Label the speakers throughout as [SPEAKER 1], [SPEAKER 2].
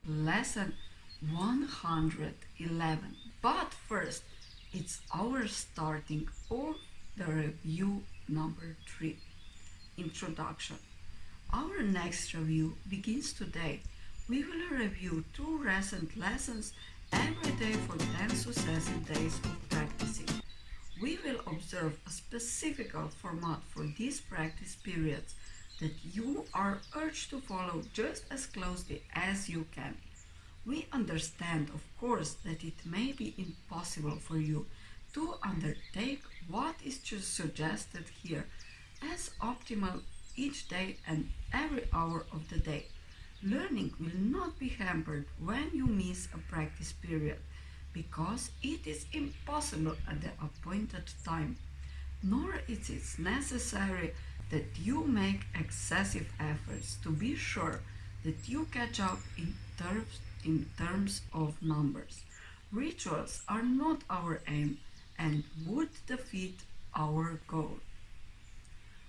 [SPEAKER 1] Lesson 111. But first, it's our starting of the review number 3. Introduction. Our next review begins today. We will review 2 recent lessons every day for 10 successive days of practicing. We will observe a specific format for these practice periods that you are urged to follow just as closely as you can. We understand, of course, that it may be impossible for you to undertake what is just suggested here as optimal each day and every hour of the day. Learning will not be hampered when you miss a practice period, because it is impossible at the appointed time, nor is it necessary that you make excessive efforts to be sure that you catch up in terms of numbers. Rituals are not our aim and would defeat our goal.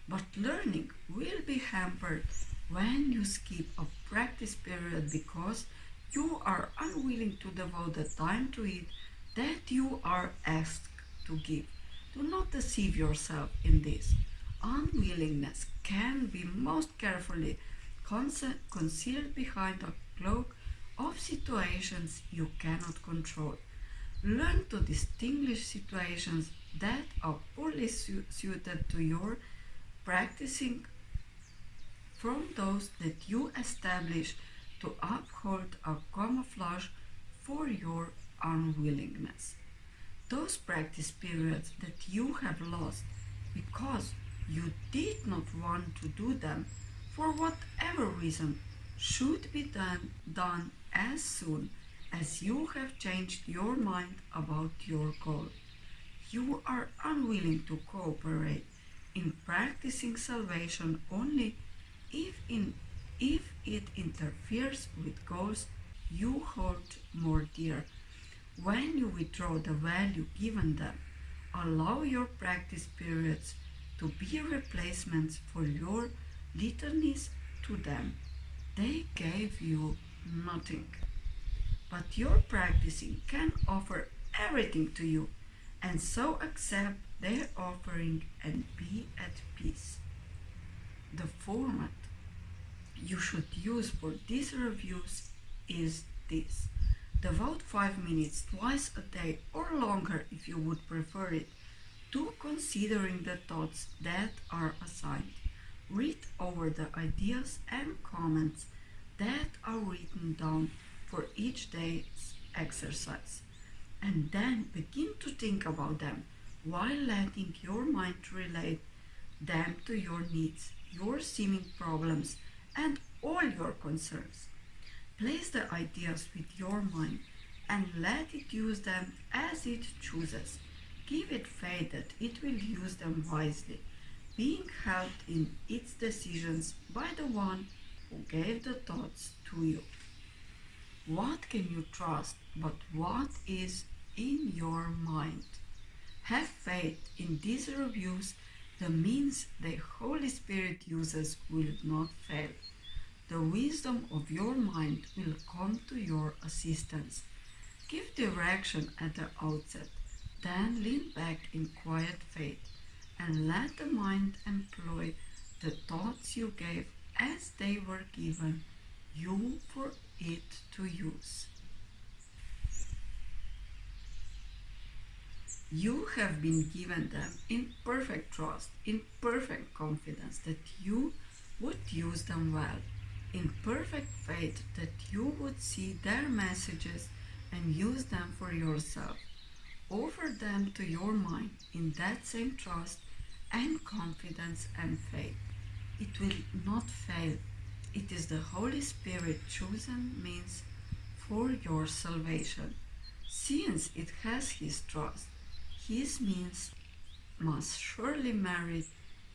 [SPEAKER 1] But learning will be hampered when you skip a practice period because you are unwilling to devote the time to it that you are asked to give. Do not deceive yourself in this. Unwillingness can be most carefully concealed behind a cloak of situations you cannot control. Learn to distinguish situations that are poorly suited to your practicing from those that you establish to uphold a camouflage for your unwillingness. Those practice periods that you have lost because you did not want to do them for whatever reason should be done as soon as you have changed your mind about your goal. You are unwilling to cooperate in practicing salvation only if it interferes with goals you hold more dear. When you withdraw the value given them, allow your practice periods to be replacements for your litanies to them. They gave you nothing, but your practicing can offer everything to you, and so accept their offering and be at peace. The format you should use for these reviews is this. Devote 5 minutes twice a day or longer if you would prefer it to considering the thoughts that are assigned. Read over the ideas and comments that are written down for each day's exercise, and then begin to think about them while letting your mind relate them to your needs, your seeming problems, and all your concerns. Place the ideas with your mind and let it use them as it chooses. Give it faith that it will use them wisely, being helped in its decisions by the one who gave the thoughts to you. What can you trust but what is in your mind? Have faith in these reviews. The means the Holy Spirit uses will not fail. The wisdom of your mind will come to your assistance. Give direction at the outset, then lean back in quiet faith and let the mind employ the thoughts you gave as they were given you for it to use. You have been given them in perfect trust, in perfect confidence that you would use them well, in perfect faith that you would see their messages and use them for yourself. Offer them to your mind in that same trust and confidence and faith. It will not fail. It is the Holy Spirit chosen means for your salvation. Since it has His trust, His means must surely merit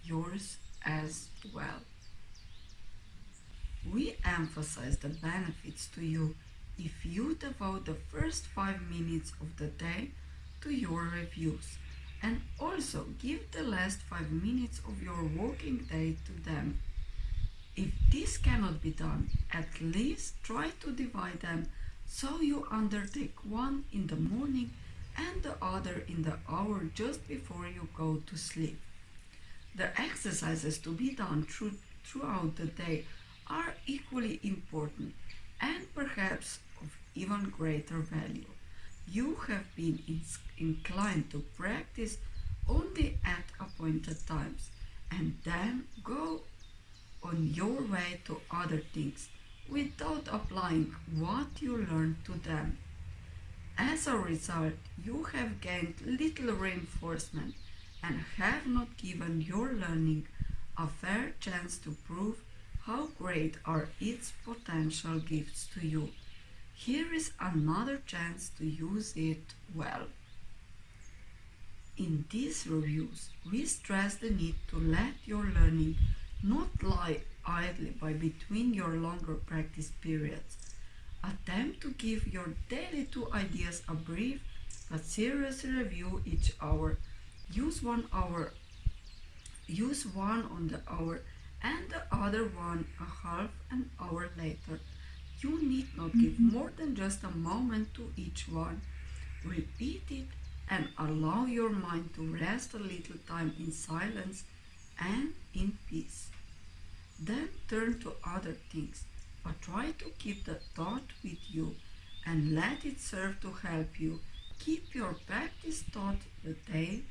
[SPEAKER 1] yours as well. We emphasize the benefits to you if you devote the first 5 minutes of the day to your reviews and also give the last 5 minutes of your working day to them. If this cannot be done, at least try to divide them so you undertake one in the morning and the other in the hour just before you go to sleep. The exercises to be done throughout the day are equally important and perhaps of even greater value. You have been inclined to practice only at appointed times and then go on your way to other things without applying what you learned to them. As a result, you have gained little reinforcement and have not given your learning a fair chance to prove how great are its potential gifts to you. Here is another chance to use it well. In these reviews, we stress the need to let your learning not lie idly by between your longer practice periods. Attempt to give your daily 2 ideas a brief but serious review each hour. Use one on the hour and the other one a half an hour later. You need not give more than just a moment to each one. Repeat it and allow your mind to rest a little time in silence and in peace. Then turn to other things, but try to keep the thought with you and let it serve to help you keep your practice thought the day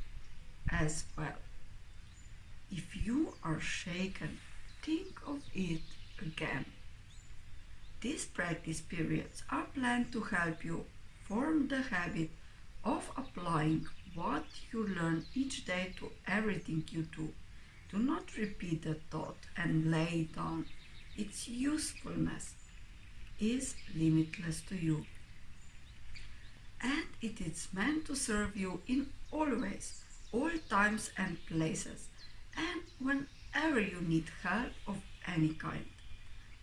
[SPEAKER 1] as well. If you are shaken, think of it again. These practice periods are planned to help you form the habit of applying what you learn each day to everything you do. Do not repeat the thought and lay it down. Its usefulness is limitless to you. And it is meant to serve you in all ways, all times and places, and whenever you need help of any kind.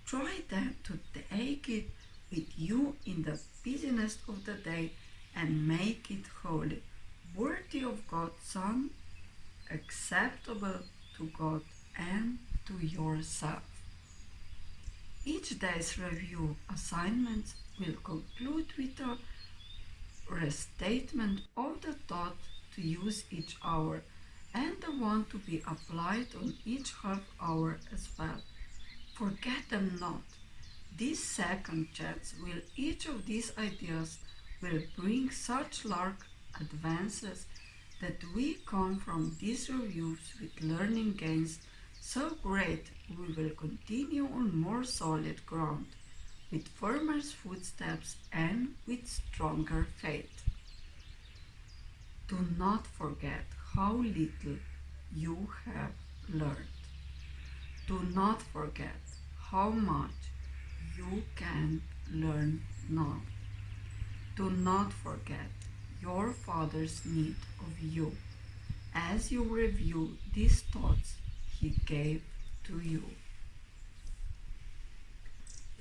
[SPEAKER 1] Try then to take it with you in the busyness of the day and make it holy, worthy of God's Son, acceptable to God and to yourself. Each day's review assignments will conclude with a restatement of the thought to use each hour and the one to be applied on each half hour as well. Forget them not. This second chance will each of these ideas will bring such large advances that we come from these reviews with learning gains so great we will continue on more solid ground, with firmer footsteps and with stronger faith. Do not forget how little you have learned. Do not forget how much you can learn now. Do not forget your Father's need of you as you review these thoughts He gave to you.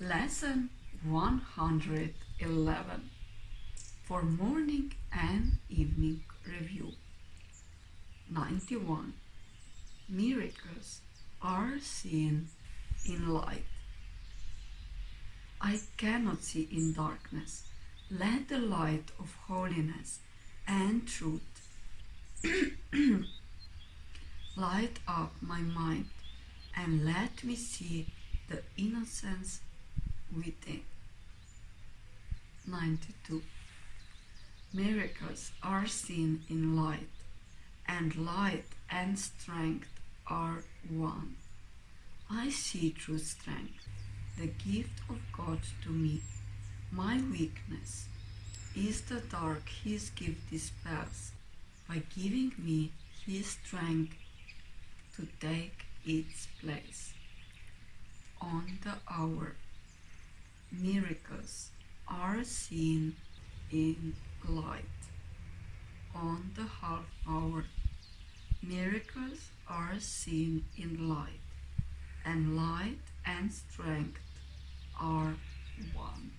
[SPEAKER 1] Lesson 111 for morning and evening review. 91. Miracles are seen in light. I cannot see in darkness. Let the light of holiness and truth light up my mind and let me see the innocence within. 92. Miracles are seen in light, and light and strength are one. I see true strength, the gift of God to me. My weakness is the dark His gift dispels by giving me His strength to take its place. On the hour, miracles are seen in light. On the half hour, miracles are seen in light, and light and strength are one.